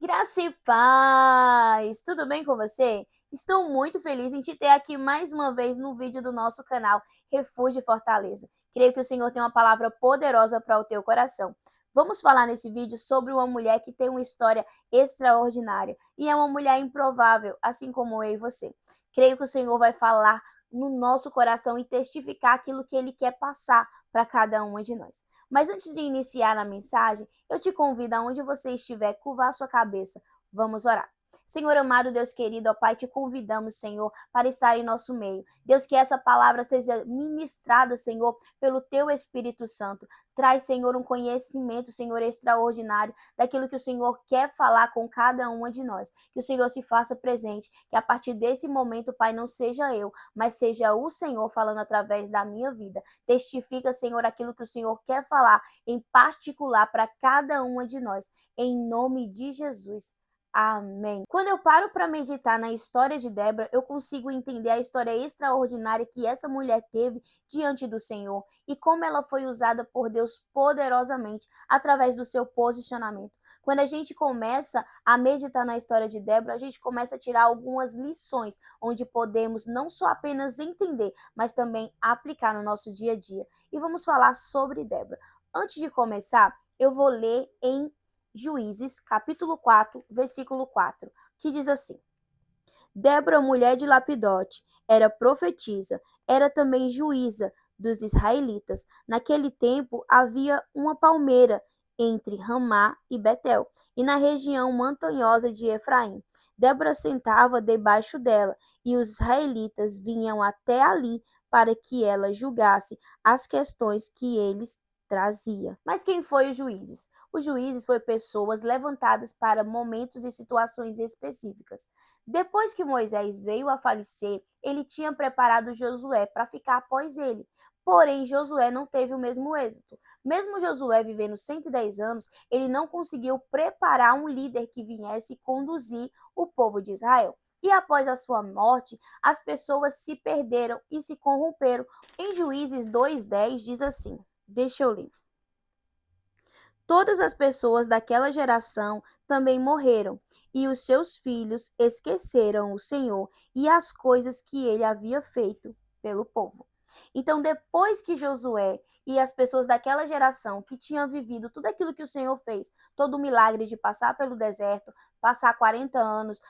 Graça e paz! Tudo bem com você? Estou muito feliz em te ter aqui mais uma vez no vídeo do nosso canal Refúgio Fortaleza. Creio que o Senhor tem uma palavra poderosa para o teu coração. Vamos falar nesse vídeo sobre uma mulher que tem uma história extraordinária e é uma mulher improvável, assim como eu e você. Creio que o Senhor vai falar no nosso coração e testificar aquilo que Ele quer passar para cada uma de nós. Mas antes de iniciar a mensagem, eu te convido aonde você estiver, curvar sua cabeça. Vamos orar. Senhor amado, Deus querido, ó Pai, te convidamos, Senhor, para estar em nosso meio. Deus, que essa palavra seja ministrada, Senhor, pelo Teu Espírito Santo. Traz, Senhor, um conhecimento, Senhor, extraordinário daquilo que o Senhor quer falar com cada uma de nós. Que o Senhor se faça presente, que a partir desse momento, Pai, não seja eu, mas seja o Senhor falando através da minha vida. Testifica, Senhor, aquilo que o Senhor quer falar em particular para cada uma de nós. Em nome de Jesus. Amém. Quando eu paro para meditar na história de Débora, eu consigo entender a história extraordinária que essa mulher teve diante do Senhor e como ela foi usada por Deus poderosamente através do seu posicionamento. Quando a gente começa a meditar na história de Débora, a gente começa a tirar algumas lições onde podemos não só apenas entender, mas também aplicar no nosso dia a dia. E vamos falar sobre Débora. Antes de começar, eu vou ler em Juízes, capítulo 4, versículo 4, que diz assim: Débora, mulher de Lapidote, era profetisa, era também juíza dos israelitas. Naquele tempo havia uma palmeira entre Ramá e Betel, e na região montanhosa de Efraim. Débora sentava debaixo dela, e os israelitas vinham até ali para que ela julgasse as questões que eles trazia. Mas quem foi os juízes? Os juízes foram pessoas levantadas para momentos e situações específicas. Depois que Moisés veio a falecer, ele tinha preparado Josué para ficar após ele. Porém, Josué não teve o mesmo êxito. Mesmo Josué vivendo 110 anos, ele não conseguiu preparar um líder que viesse conduzir o povo de Israel. E após a sua morte, as pessoas se perderam e se corromperam. Em Juízes 2:10 diz assim: deixa eu ler. Todas as pessoas daquela geração também morreram, e os seus filhos esqueceram o Senhor e as coisas que ele havia feito pelo povo. Então, depois que Josué e as pessoas daquela geração que tinham vivido tudo aquilo que o Senhor fez, todo o milagre de passar pelo deserto, passar 40 anos,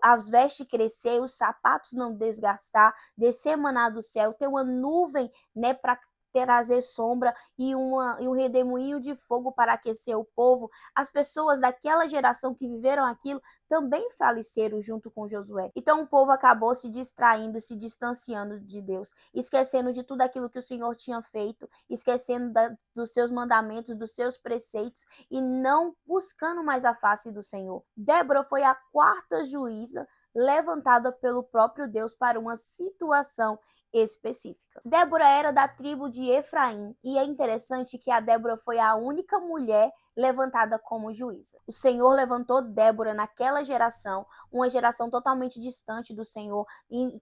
as vestes crescer, os sapatos não desgastar, descer maná do céu, ter uma nuvem, né, para trazer sombra e um redemoinho de fogo para aquecer o povo. As pessoas daquela geração que viveram aquilo também faleceram junto com Josué. Então o povo acabou se distraindo, se distanciando de Deus, esquecendo de tudo aquilo que o Senhor tinha feito, esquecendo dos seus mandamentos, dos seus preceitos e não buscando mais a face do Senhor. Débora foi a quarta juíza levantada pelo próprio Deus para uma situação específica. Débora era da tribo de Efraim e é interessante que a Débora foi a única mulher levantada como juíza. O Senhor levantou Débora naquela geração, uma geração totalmente distante do Senhor,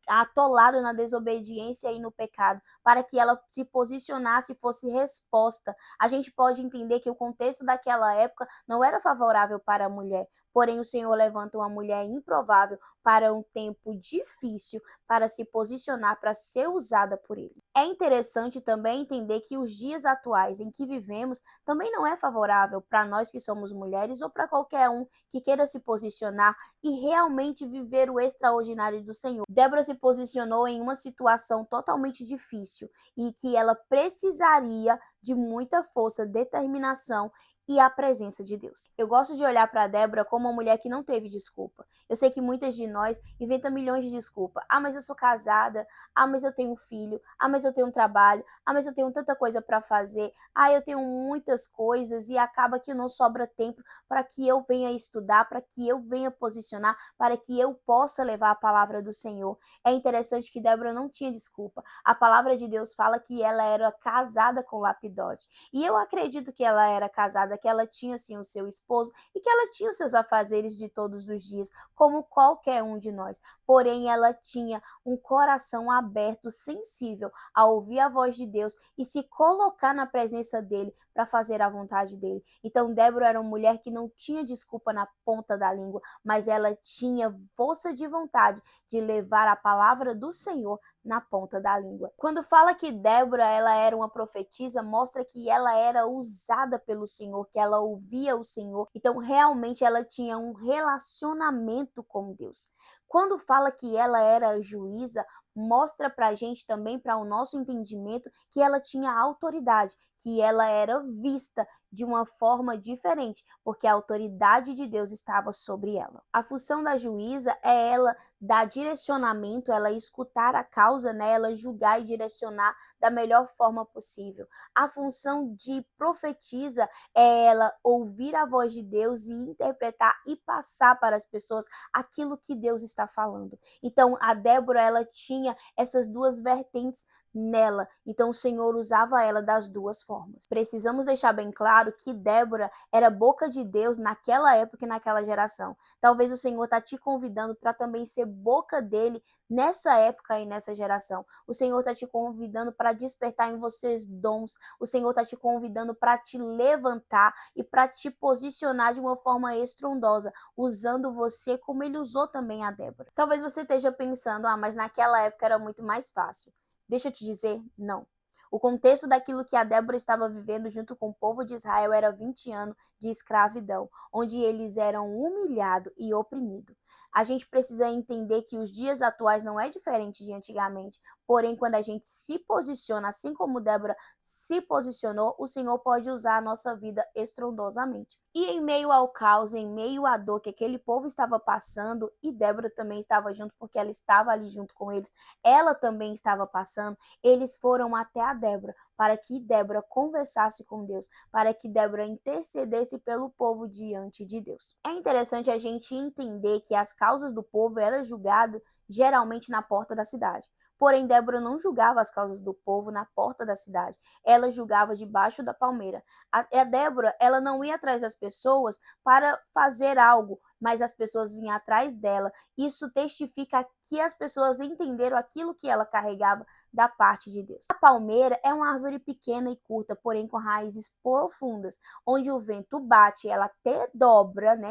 atolada na desobediência e no pecado, para que ela se posicionasse e fosse resposta. A gente pode entender que o contexto daquela época não era favorável para a mulher, porém o Senhor levanta uma mulher improvável para um tempo difícil, para se posicionar, para ser usada por ele. É interessante também entender que os dias atuais em que vivemos também não é favorável para nós que somos mulheres ou para qualquer um que queira se posicionar e realmente viver o extraordinário do Senhor. Débora se posicionou em uma situação totalmente difícil e que ela precisaria de muita força, determinação e a presença de Deus. Eu gosto de olhar para Débora como uma mulher que não teve desculpa. Eu sei que muitas de nós inventam milhões de desculpas. Ah, mas eu sou casada. Ah, mas eu tenho um filho. Ah, mas eu tenho um trabalho. Ah, mas eu tenho tanta coisa para fazer. Ah, eu tenho muitas coisas e acaba que não sobra tempo para que eu venha estudar, para que eu venha posicionar, para que eu possa levar a palavra do Senhor. É interessante que Débora não tinha desculpa. A palavra de Deus fala que ela era casada com Lapidote. E eu acredito que ela era casada Débora que ela tinha sim o seu esposo e que ela tinha os seus afazeres de todos os dias, como qualquer um de nós. Porém, ela tinha um coração aberto, sensível a ouvir a voz de Deus e se colocar na presença dele para fazer a vontade dele. Então, Débora era uma mulher que não tinha desculpa na ponta da língua, mas ela tinha força de vontade de levar a palavra do Senhor na ponta da língua. Quando fala que Débora ela era uma profetisa, mostra que ela era usada pelo Senhor, que ela ouvia o Senhor. Então, realmente ela tinha um relacionamento com Deus. Quando fala que ela era juíza, mostra para a gente também, para o nosso entendimento, que ela tinha autoridade, que ela era vista de uma forma diferente, porque a autoridade de Deus estava sobre ela. A função da juíza é ela dar direcionamento, ela escutar a causa, né? Ela julgar e direcionar da melhor forma possível. A função de profetisa é ela ouvir a voz de Deus e interpretar e passar para as pessoas aquilo que Deus está falando. Então, a Débora, ela tinha essas duas vertentes nela. Então, o Senhor usava ela das duas formas. Precisamos deixar bem claro que Débora era boca de Deus naquela época e naquela geração. Talvez o Senhor está te convidando para também ser boca dele nessa época e nessa geração. O Senhor está te convidando para despertar em vocês dons. O Senhor está te convidando para te levantar e para te posicionar de uma forma estrondosa, usando você como ele usou também a Débora. Talvez você esteja pensando, mas naquela época era muito mais fácil. Deixa eu te dizer, não. O contexto daquilo que a Débora estava vivendo junto com o povo de Israel era 20 anos de escravidão, onde eles eram humilhados e oprimidos. A gente precisa entender que os dias atuais não é diferente de antigamente, porém quando a gente se posiciona, assim como Débora se posicionou, o Senhor pode usar a nossa vida estrondosamente. E em meio ao caos, em meio à dor que aquele povo estava passando, e Débora também estava junto, porque ela estava ali junto com eles, ela também estava passando, eles foram até a Débora, para que Débora conversasse com Deus, para que Débora intercedesse pelo povo diante de Deus. É interessante a gente entender que as causas do povo eram julgadas geralmente na porta da cidade. Porém, Débora não julgava as causas do povo na porta da cidade. Ela julgava debaixo da palmeira. A Débora, ela não ia atrás das pessoas para fazer algo, mas as pessoas vinham atrás dela. Isso testifica que as pessoas entenderam aquilo que ela carregava da parte de Deus. A palmeira é uma árvore pequena e curta, porém com raízes profundas, onde o vento bate, ela até dobra, né,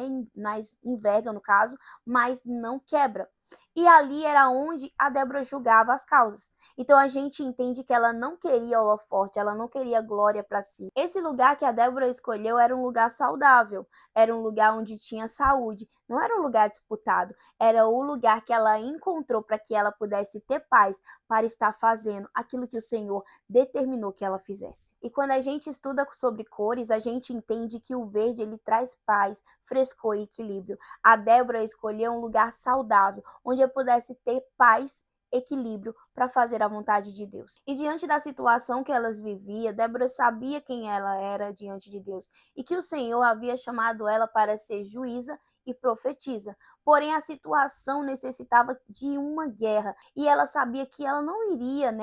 enverga no caso, mas não quebra. E ali era onde a Débora julgava as causas. Então a gente entende que ela não queria holofote, ela não queria glória para si. Esse lugar que a Débora escolheu era um lugar saudável, era um lugar onde tinha saúde, não era um lugar disputado, era o lugar que ela encontrou para que ela pudesse ter paz para estar fazendo aquilo que o Senhor determinou que ela fizesse. E quando a gente estuda sobre cores, a gente entende que o verde ele traz paz, frescor e equilíbrio. A Débora escolheu um lugar saudável, onde eu pudesse ter paz, equilíbrio para fazer a vontade de Deus. E diante da situação que elas viviam, Débora sabia quem ela era diante de Deus e que o Senhor havia chamado ela para ser juíza e profetiza. Porém, a situação necessitava de uma guerra e ela sabia que ela não iria,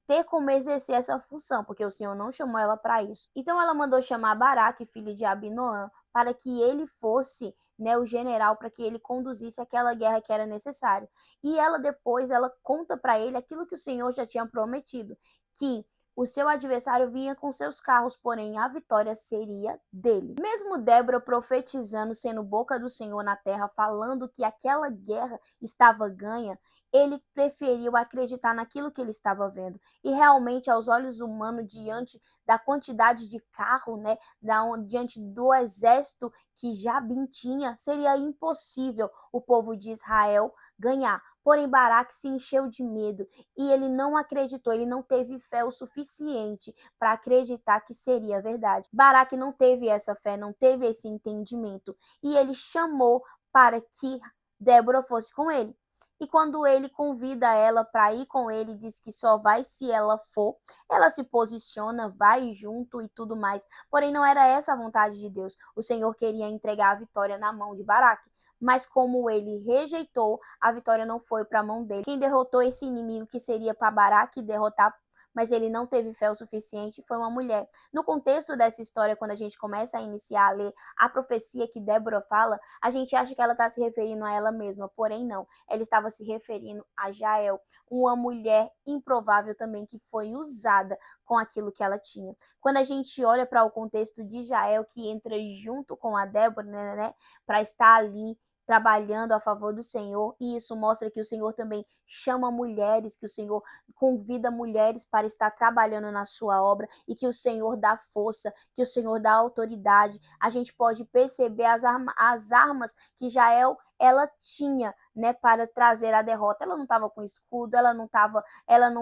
ter como exercer essa função, porque o Senhor não chamou ela para isso. Então ela mandou chamar Baraque, filho de Abinoam, para que ele fosse, o general, para que ele conduzisse aquela guerra que era necessária. E ela depois, ela conta para ele aquilo que o Senhor já tinha prometido, que o seu adversário vinha com seus carros, porém a vitória seria dele. Mesmo Débora profetizando, sendo boca do Senhor na terra, falando que aquela guerra estava ganha, ele preferiu acreditar naquilo que ele estava vendo. E realmente, aos olhos humanos, diante da quantidade de carro, diante do exército que Jabim tinha, seria impossível o povo de Israel ganhar. Porém, Baraque se encheu de medo e ele não acreditou, ele não teve fé o suficiente para acreditar que seria verdade. Baraque não teve essa fé, não teve esse entendimento e ele chamou para que Débora fosse com ele. E quando ele convida ela para ir com ele, diz que só vai se ela for, ela se posiciona, vai junto e tudo mais. Porém, não era essa a vontade de Deus. O Senhor queria entregar a vitória na mão de Baraque. Mas como ele rejeitou, a vitória não foi para a mão dele. Quem derrotou esse inimigo que seria para Baraque derrotar mas ele não teve fé o suficiente, foi uma mulher. No contexto dessa história, quando a gente começa a iniciar a ler a profecia que Débora fala, a gente acha que ela está se referindo a ela mesma, porém não. Ela estava se referindo a Jael, uma mulher improvável também que foi usada com aquilo que ela tinha. Quando a gente olha para o contexto de Jael, que entra junto com a Débora, né, para estar ali trabalhando a favor do Senhor, e isso mostra que o Senhor também chama mulheres, que o Senhor convida mulheres para estar trabalhando na sua obra, e que o Senhor dá força, que o Senhor dá autoridade. A gente pode perceber as armas que Jael ela tinha, né, para trazer a derrota. Ela não estava com escudo, ela não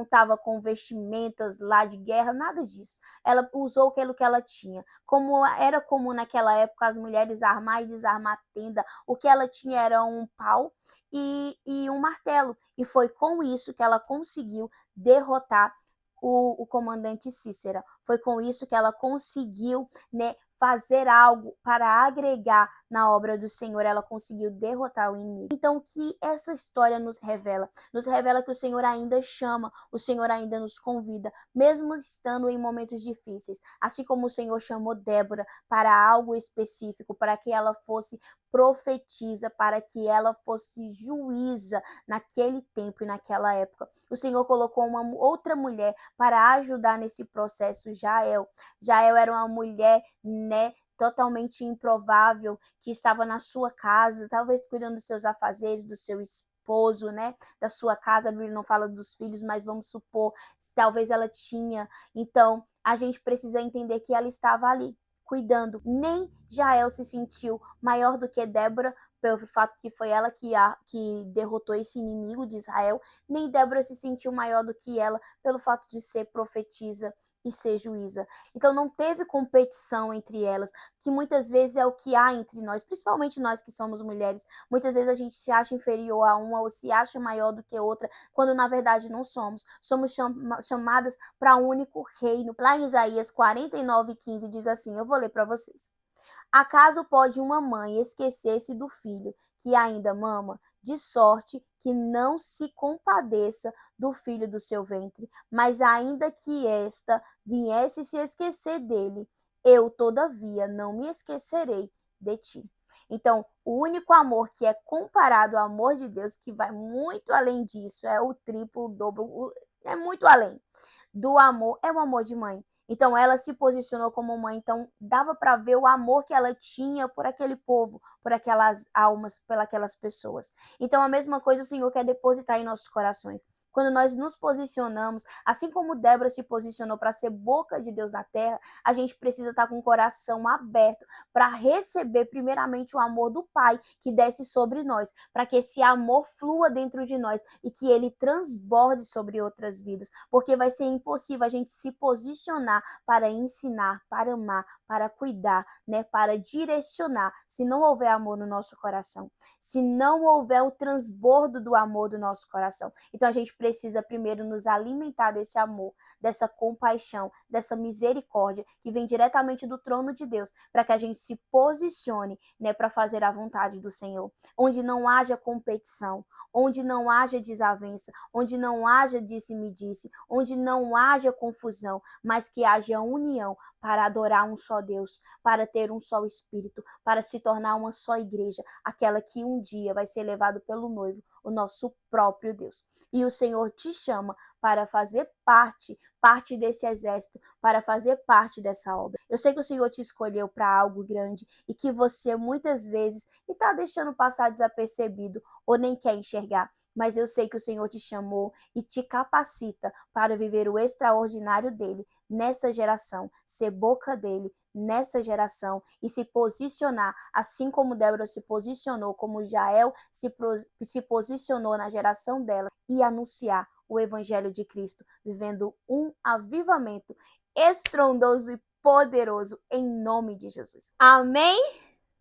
estava com vestimentas lá de guerra, nada disso. Ela usou aquilo que ela tinha. Como era comum naquela época as mulheres armar e desarmar a tenda, o que ela tinha era um pau e um martelo. E foi com isso que ela conseguiu derrotar o comandante Cícera. Foi com isso que ela conseguiu, né, fazer algo para agregar na obra do Senhor, ela conseguiu derrotar o inimigo. Então, o que essa história nos revela? Nos revela que o Senhor ainda chama, o Senhor ainda nos convida, mesmo estando em momentos difíceis. Assim como o Senhor chamou Débora para algo específico, para que ela fosse profetiza, para que ela fosse juíza naquele tempo e naquela época. O Senhor colocou uma outra mulher para ajudar nesse processo, Jael. Jael era uma mulher, né, totalmente improvável, que estava na sua casa, talvez cuidando dos seus afazeres, do seu esposo, né, da sua casa. A Bíblia não fala dos filhos, mas vamos supor, talvez ela tinha. Então, a gente precisa entender que ela estava ali, cuidando. Nem Jael se sentiu maior do que Débora, pelo fato que foi ela que derrotou esse inimigo de Israel, nem Débora se sentiu maior do que ela, pelo fato de ser profetisa e ser juíza. Então não teve competição entre elas, que muitas vezes é o que há entre nós, principalmente nós que somos mulheres. Muitas vezes a gente se acha inferior a uma ou se acha maior do que outra, quando na verdade não somos. Somos chamadas para um único reino. Lá em Isaías 49:15 diz assim, eu vou ler para vocês. Acaso pode uma mãe esquecer-se do filho que ainda mama, de sorte que não se compadeça do filho do seu ventre, mas ainda que esta viesse se esquecer dele, eu, todavia, não me esquecerei de ti. Então, o único amor que é comparado ao amor de Deus, que vai muito além disso, é o triplo, o dobro, é muito além do amor, é o amor de mãe. Então ela se posicionou como mãe, então dava para ver o amor que ela tinha por aquele povo, por aquelas almas, pelas pessoas. Então a mesma coisa o Senhor quer depositar em nossos corações. Quando nós nos posicionamos, assim como Débora se posicionou para ser boca de Deus na terra, a gente precisa estar com o coração aberto para receber primeiramente o amor do Pai que desce sobre nós, para que esse amor flua dentro de nós e que ele transborde sobre outras vidas, porque vai ser impossível a gente se posicionar para ensinar, para amar, para cuidar, né, para direcionar, se não houver amor no nosso coração, se não houver o transbordo do amor do nosso coração. Então a gente precisa primeiro nos alimentar desse amor, dessa compaixão, dessa misericórdia que vem diretamente do trono de Deus, para que a gente se posicione, né, para fazer a vontade do Senhor, onde não haja competição, onde não haja desavença, onde não haja disse-me-disse, onde não haja confusão, mas que haja união para adorar um só Deus, para ter um só Espírito, para se tornar uma só igreja, aquela que um dia vai ser levado pelo noivo, o nosso próprio Deus. E o Senhor te chama para fazer parte desse exército, para fazer parte dessa obra. Eu sei que o Senhor te escolheu para algo grande e que você muitas vezes está deixando passar desapercebido ou nem quer enxergar, mas eu sei que o Senhor te chamou e te capacita para viver o extraordinário dele nessa geração, ser boca dele nessa geração e se posicionar, assim como Débora se posicionou, como Jael se posicionou na geração dela, e anunciar o Evangelho de Cristo, vivendo um avivamento estrondoso e poderoso em nome de Jesus. Amém?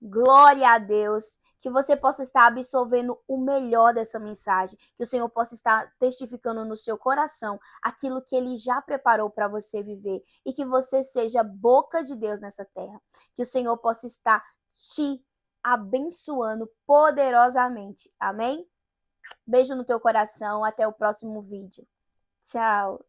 Glória a Deus, que você possa estar absorvendo o melhor dessa mensagem, que o Senhor possa estar testificando no seu coração aquilo que Ele já preparou para você viver e que você seja boca de Deus nessa terra, que o Senhor possa estar te abençoando poderosamente. Amém? Beijo no teu coração, até o próximo vídeo. Tchau!